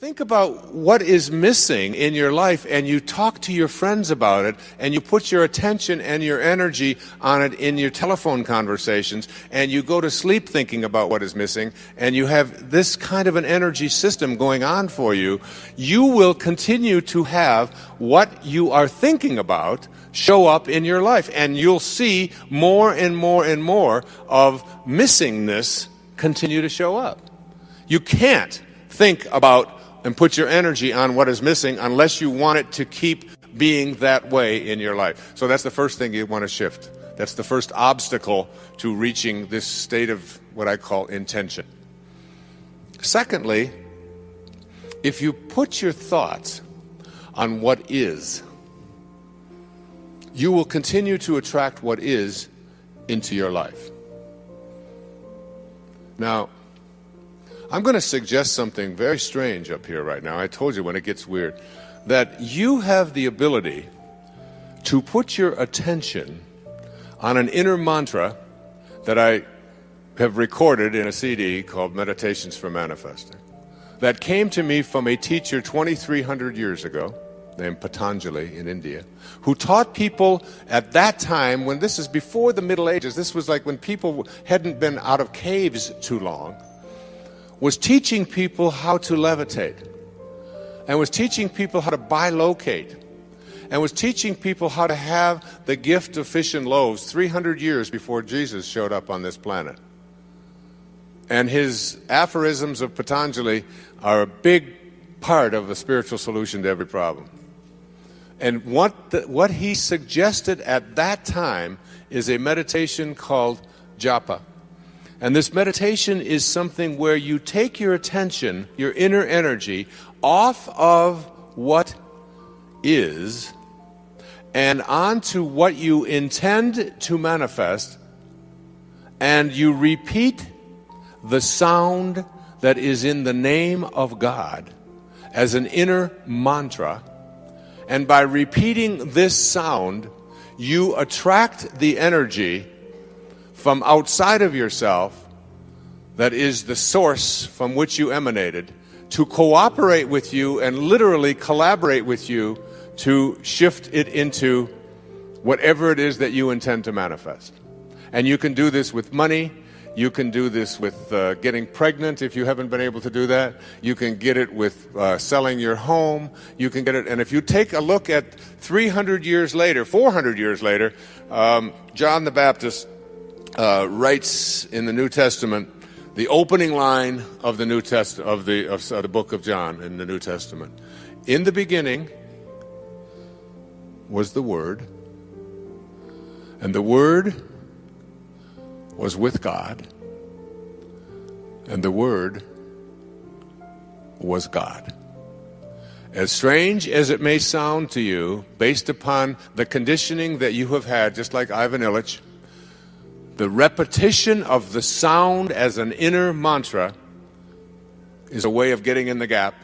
Think about what is missing in your life, and you talk to your friends about it, and you put your attention and your energy on it in your telephone conversations, and you go to sleep thinking about what is missing, and you have this kind of an energy system going on for you. You will continue to have what you are thinking about show up in your life, and you'll see more and more and more of missingness continue to show up. You can't think about and put your energy on what is missing unless you want it to keep being that way in your life. So that's the first thing you want to shift. That's the first obstacle to reaching this state of what I call intention. Secondly, if you put your thoughts on what is, you will continue to attract what is into your life. Now, I'm going to suggest something very strange up here right now. I told you when it gets weird, that you have the ability to put your attention on an inner mantra that I have recorded in a CD called Meditations for Manifesting, that came to me from a teacher 2,300 years ago named Patanjali in India, who taught people at that time, when this is before the Middle Ages, this was like when people hadn't been out of caves too long, was teaching people how to levitate, and was teaching people how to bilocate, and was teaching people how to have the gift of fish and loaves 300 years before Jesus showed up on this planet. And his aphorisms of Patanjali are a big part of the spiritual solution to every problem. And what he suggested at that time is a meditation called japa. And this meditation is something where you take your attention, your inner energy, off of what is and onto what you intend to manifest, and you repeat the sound that is in the name of God as an inner mantra. And by repeating this sound, you attract the energy from outside of yourself, that is the source from which you emanated, to cooperate with you and literally collaborate with you to shift it into whatever it is that you intend to manifest. And you can do this with money. You can do this with getting pregnant if you haven't been able to do that. You can get it with selling your home. You can get it, and if you take a look at 300 years later, 400 years later, John the Baptist writes in the New Testament, the opening line of the New Testament of the book of John in the New Testament. In the beginning was the Word, and the Word was with God, and the Word was God. As strange as it may sound to you, based upon the conditioning that you have had, just like Ivan Illich, the repetition of the sound as an inner mantra is a way of getting in the gap.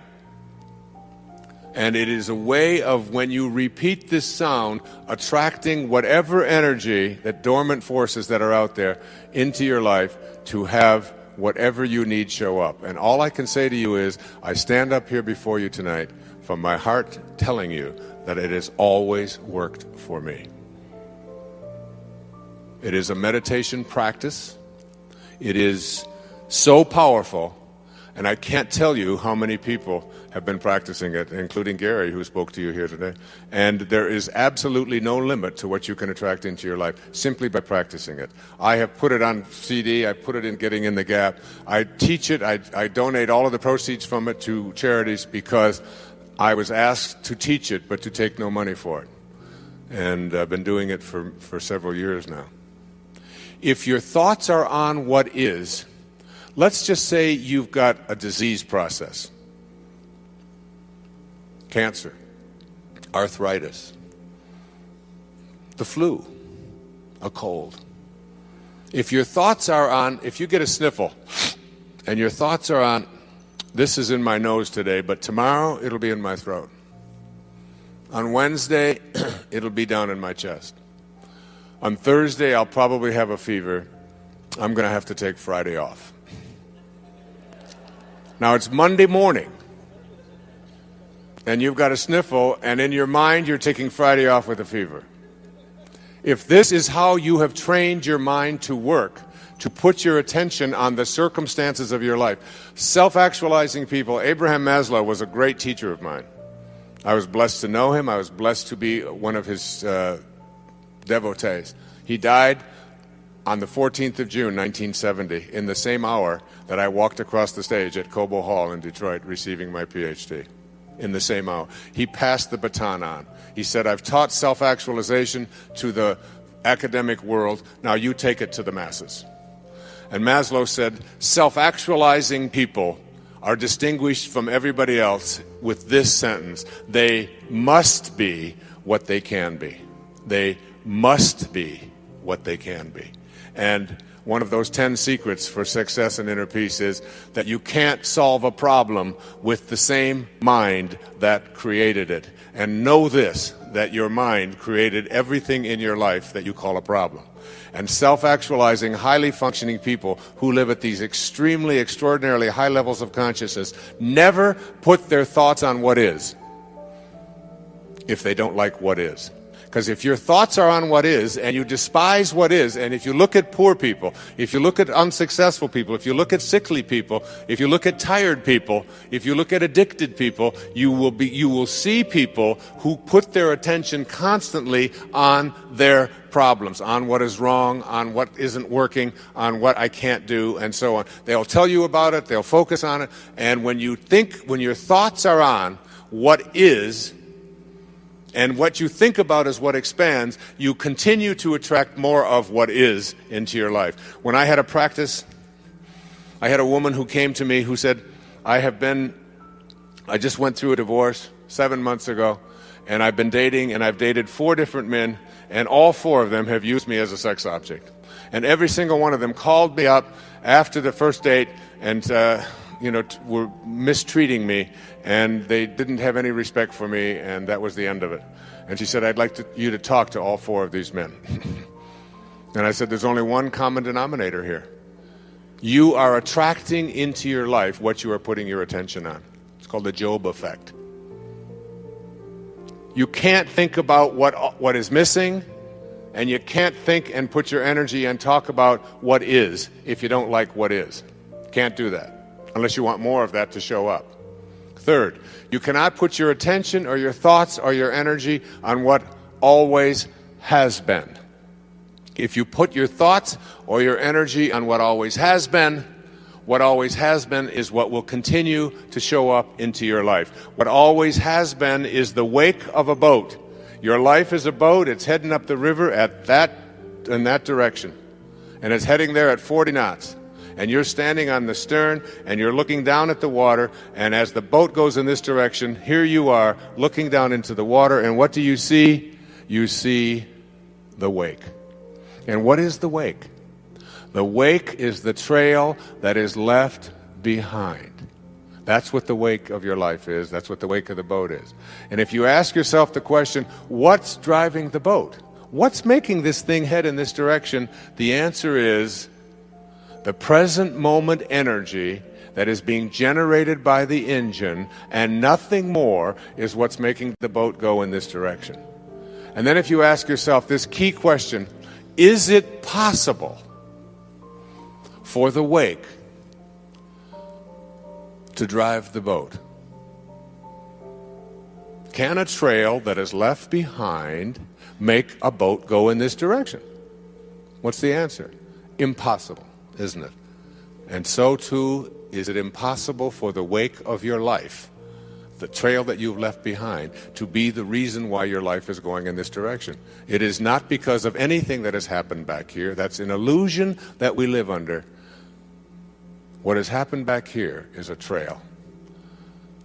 And it is a way of, when you repeat this sound, attracting whatever energy, that dormant forces that are out there, into your life to have whatever you need show up. And all I can say to you is, I stand up here before you tonight from my heart telling you that it has always worked for me. It is a meditation practice. It is so powerful, and I can't tell you how many people have been practicing it, including Gary, who spoke to you here today. And there is absolutely no limit to what you can attract into your life simply by practicing it. I have put it on CD. I put it in Getting in the Gap. I teach it. I donate all of the proceeds from it to charities because I was asked to teach it, but to take no money for it. And I've been doing it for several years now. If your thoughts are on what is, let's just say you've got a disease process. Cancer, arthritis, the flu, a cold. If your thoughts are on, if you get a sniffle, and your thoughts are on, this is in my nose today, but tomorrow it'll be in my throat. On Wednesday, it'll be down in my chest. On Thursday, I'll probably have a fever. I'm going to have to take Friday off. Now, it's Monday morning. and you've got a sniffle, and in your mind you're taking Friday off with a fever. If this is how you have trained your mind to work, to put your attention on the circumstances of your life, self-actualizing people, Abraham Maslow was a great teacher of mine. I was blessed to know him. I was blessed to be one of his devotees. He died on the 14th of June, 1970, in the same hour that I walked across the stage at Cobo Hall in Detroit receiving my PhD. In the same hour. He passed the baton on. He said, I've taught self-actualization to the academic world. Now you take it to the masses. And Maslow said, self-actualizing people are distinguished from everybody else with this sentence: they must be what they can be. They must be what they can be. And one of those 10 secrets for success and inner peace is that you can't solve a problem with the same mind that created it. And know this, that your mind created everything in your life that you call a problem. And self-actualizing, highly functioning people who live at these extremely, extraordinarily high levels of consciousness never put their thoughts on what is if they don't like what is. Because if your thoughts are on what is, and you despise what is, and if you look at poor people, if you look at unsuccessful people, if you look at sickly people, if you look at tired people, if you look at addicted people, you will see people who put their attention constantly on their problems, on what is wrong, on what isn't working, on what I can't do, and so on. They'll tell you about it, they'll focus on it, and when your thoughts are on what is, and what you think about is what expands, you continue to attract more of what is into your life. When I had a practice, I had a woman who came to me who said, I just went through a divorce 7 months ago, and I've been dating, and I've dated 4 different men, and all 4 of them have used me as a sex object. And every single one of them called me up after the first date and were mistreating me, and they didn't have any respect for me, and that was the end of it. And she said, I'd like you to talk to all 4 of these men. And I said, there's only one common denominator here. You are attracting into your life what you are putting your attention on. It's called the Job effect. You can't think about what is missing, and you can't think and put your energy and talk about what is if you don't like what is. Can't do that unless you want more of that to show up. Third, you cannot put your attention or your thoughts or your energy on what always has been. If you put your thoughts or your energy on what always has been is what will continue to show up into your life. What always has been is the wake of a boat. Your life is a boat. It's heading up the river in that direction. And it's heading there at 40 knots. And you're standing on the stern, and you're looking down at the water, and as the boat goes in this direction, here you are looking down into the water, and what do you see? You see the wake. And what is the wake? The wake is the trail that is left behind. That's what the wake of your life is. That's what the wake of the boat is. And if you ask yourself the question, what's driving the boat? What's making this thing head in this direction? The answer is the present moment energy that is being generated by the engine, and nothing more is what's making the boat go in this direction. And then if you ask yourself this key question, is it possible for the wake to drive the boat? Can a trail that is left behind make a boat go in this direction? What's the answer? Impossible. Isn't it? And so too is it impossible for the wake of your life, the trail that you've left behind, to be the reason why your life is going in this direction. It is not because of anything that has happened back here. That's an illusion that we live under. What has happened back here is a trail.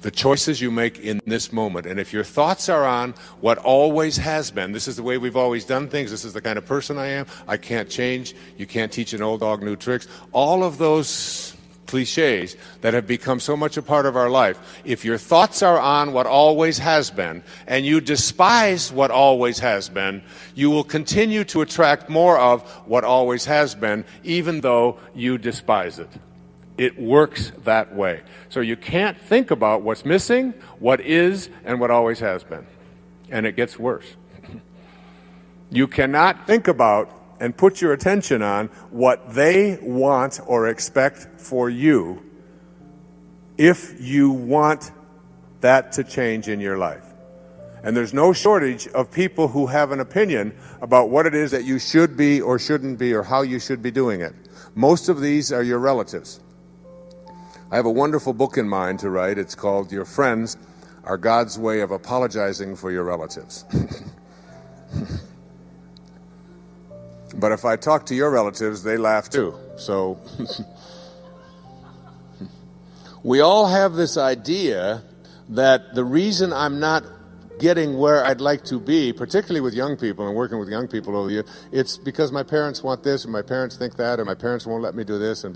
The choices you make in this moment. And if your thoughts are on what always has been, this is the way we've always done things, this is the kind of person I am, I can't change, you can't teach an old dog new tricks, all of those cliches that have become so much a part of our life, if your thoughts are on what always has been, and you despise what always has been, you will continue to attract more of what always has been, even though you despise it. It works that way. So you can't think about what's missing, what is, and what always has been. And it gets worse. You cannot think about and put your attention on what they want or expect for you if you want that to change in your life. And there's no shortage of people who have an opinion about what it is that you should be or shouldn't be or how you should be doing it. Most of these are your relatives. I have a wonderful book in mind to write. It's called Your Friends Are God's Way of Apologizing for Your Relatives. But if I talk to your relatives, they laugh too. So we all have this idea that the reason I'm not getting where I'd like to be, particularly with young people and working with young people over the years, it's because my parents want this, or my parents think that, or my parents won't let me do this. And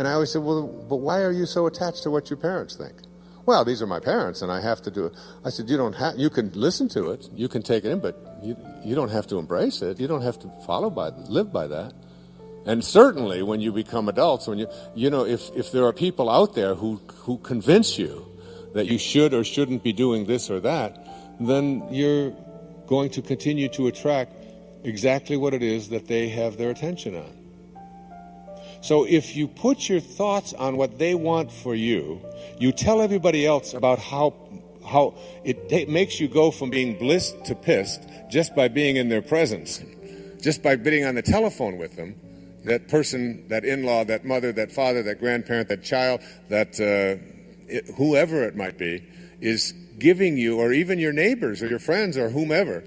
I always say, well, but why are you so attached to what your parents think? Well, these are my parents, and I have to do it. I said, you can listen to it, you can take it in, but you don't have to embrace it. You don't have to live by that. And certainly when you become adults, when if there are people out there who convince you that you should or shouldn't be doing this or that, then you're going to continue to attract exactly what it is that they have their attention on. So if you put your thoughts on what they want for you, you tell everybody else about how it makes you go from being blissed to pissed just by being in their presence, just by being on the telephone with them, that person, that in-law, that mother, that father, that grandparent, that child, that whoever it might be, is giving you, or even your neighbors or your friends or whomever,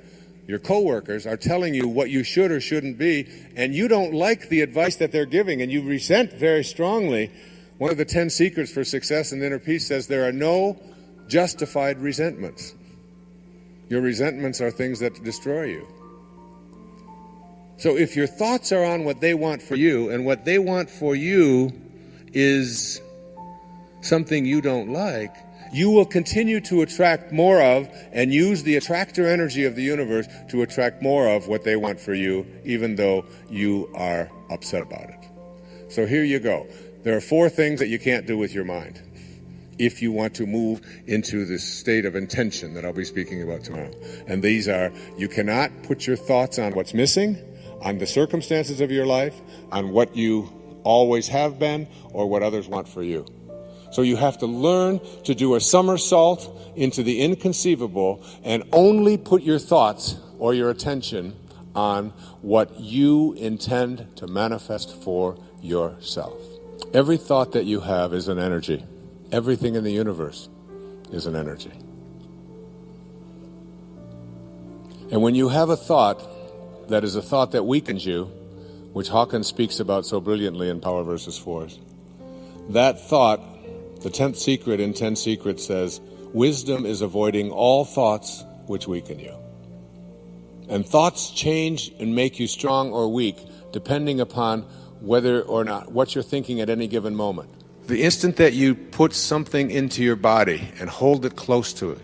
your coworkers are telling you what you should or shouldn't be, and you don't like the advice that they're giving, and you resent very strongly. One of the 10 secrets for success and inner peace says there are no justified resentments. Your resentments are things that destroy you. So if your thoughts are on what they want for you, and what they want for you is something you don't like, you will continue to attract more of and use the attractor energy of the universe to attract more of what they want for you, even though you are upset about it. So here you go. There are 4 things that you can't do with your mind if you want to move into this state of intention that I'll be speaking about tomorrow. And these are, you cannot put your thoughts on what's missing, on the circumstances of your life, on what you always have been, or what others want for you. So you have to learn to do a somersault into the inconceivable and only put your thoughts or your attention on what you intend to manifest for yourself. Every thought that you have is an energy. Everything in the universe is an energy. And when you have a thought that is a thought that weakens you, which Hawkins speaks about so brilliantly in Power versus Force, that thought, the 10th secret in 10 Secrets says, wisdom is avoiding all thoughts which weaken you. And thoughts change and make you strong or weak depending upon whether or not what you're thinking at any given moment. The instant that you put something into your body and hold it close to it,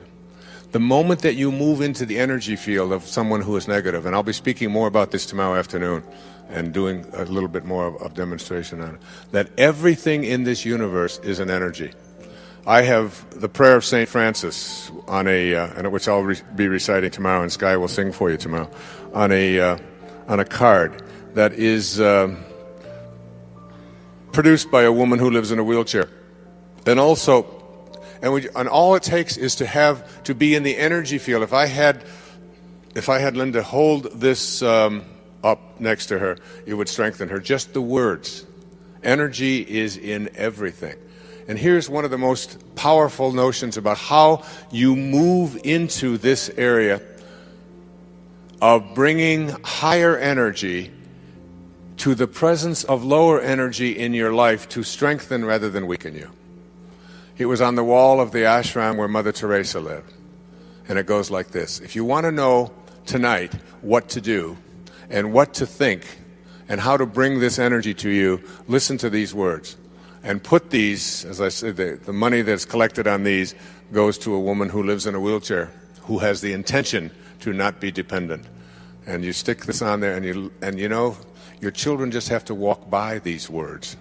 the moment that you move into the energy field of someone who is negative, and I'll be speaking more about this tomorrow afternoon and doing a little bit more of demonstration on it, that everything in this universe is an energy. I have the prayer of St. Francis on which I'll be reciting tomorrow, and Sky will sing for you tomorrow, on a card that is produced by a woman who lives in a wheelchair. And also, and all it takes is to be in the energy field. If I had Linda hold this up next to her, it would strengthen her. Just the words. Energy is in everything. And here's one of the most powerful notions about how you move into this area of bringing higher energy to the presence of lower energy in your life to strengthen rather than weaken you. It was on the wall of the ashram where Mother Teresa lived. And it goes like this. If you want to know tonight what to do and what to think and how to bring this energy to you, listen to these words. And put these, as I said, the money that's collected on these goes to a woman who lives in a wheelchair, who has the intention to not be dependent. And you stick this on there, and you know, your children just have to walk by these words.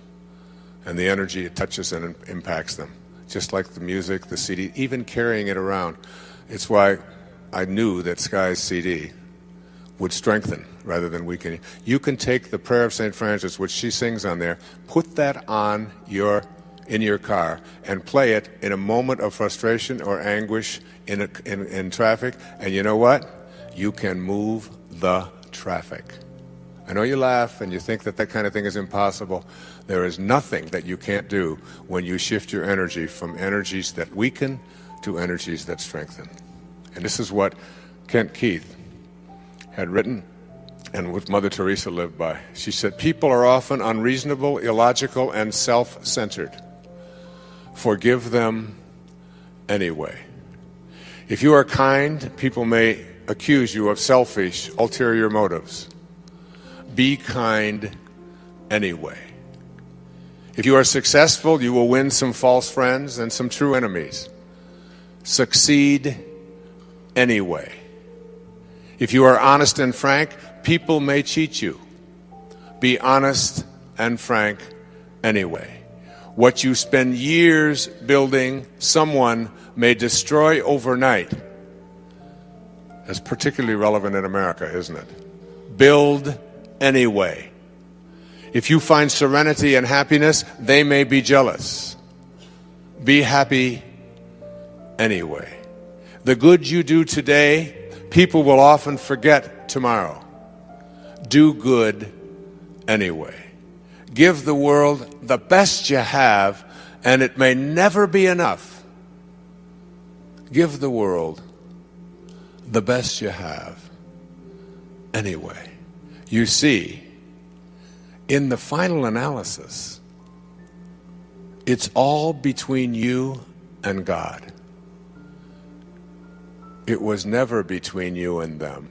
and the energy it touches and impacts them. Just like the music, the CD, even carrying it around. It's why I knew that Sky's CD would strengthen rather than weaken. You can take the Prayer of St. Francis, which she sings on there, put that on in your car and play it in a moment of frustration or anguish in traffic, and you know what? You can move the traffic. I know you laugh and you think that kind of thing is impossible. There is nothing that you can't do when you shift your energy from energies that weaken to energies that strengthen. And this is what Kent Keith had written and what Mother Teresa lived by. She said, people are often unreasonable, illogical, and self-centered. Forgive them anyway. If you are kind, people may accuse you of selfish, ulterior motives. Be kind anyway. If you are successful, you will win some false friends and some true enemies. Succeed anyway. If you are honest and frank, people may cheat you. Be honest and frank anyway. What you spend years building, someone may destroy overnight. That's particularly relevant in America, isn't it? Build anyway. If you find serenity and happiness, they may be jealous. Be happy anyway. The good you do today, people will often forget tomorrow. Do good anyway. Give the world the best you have, and it may never be enough. Give the world the best you have anyway. You see, in the final analysis, it's all between you and God. It was never between you and them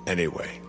anyway.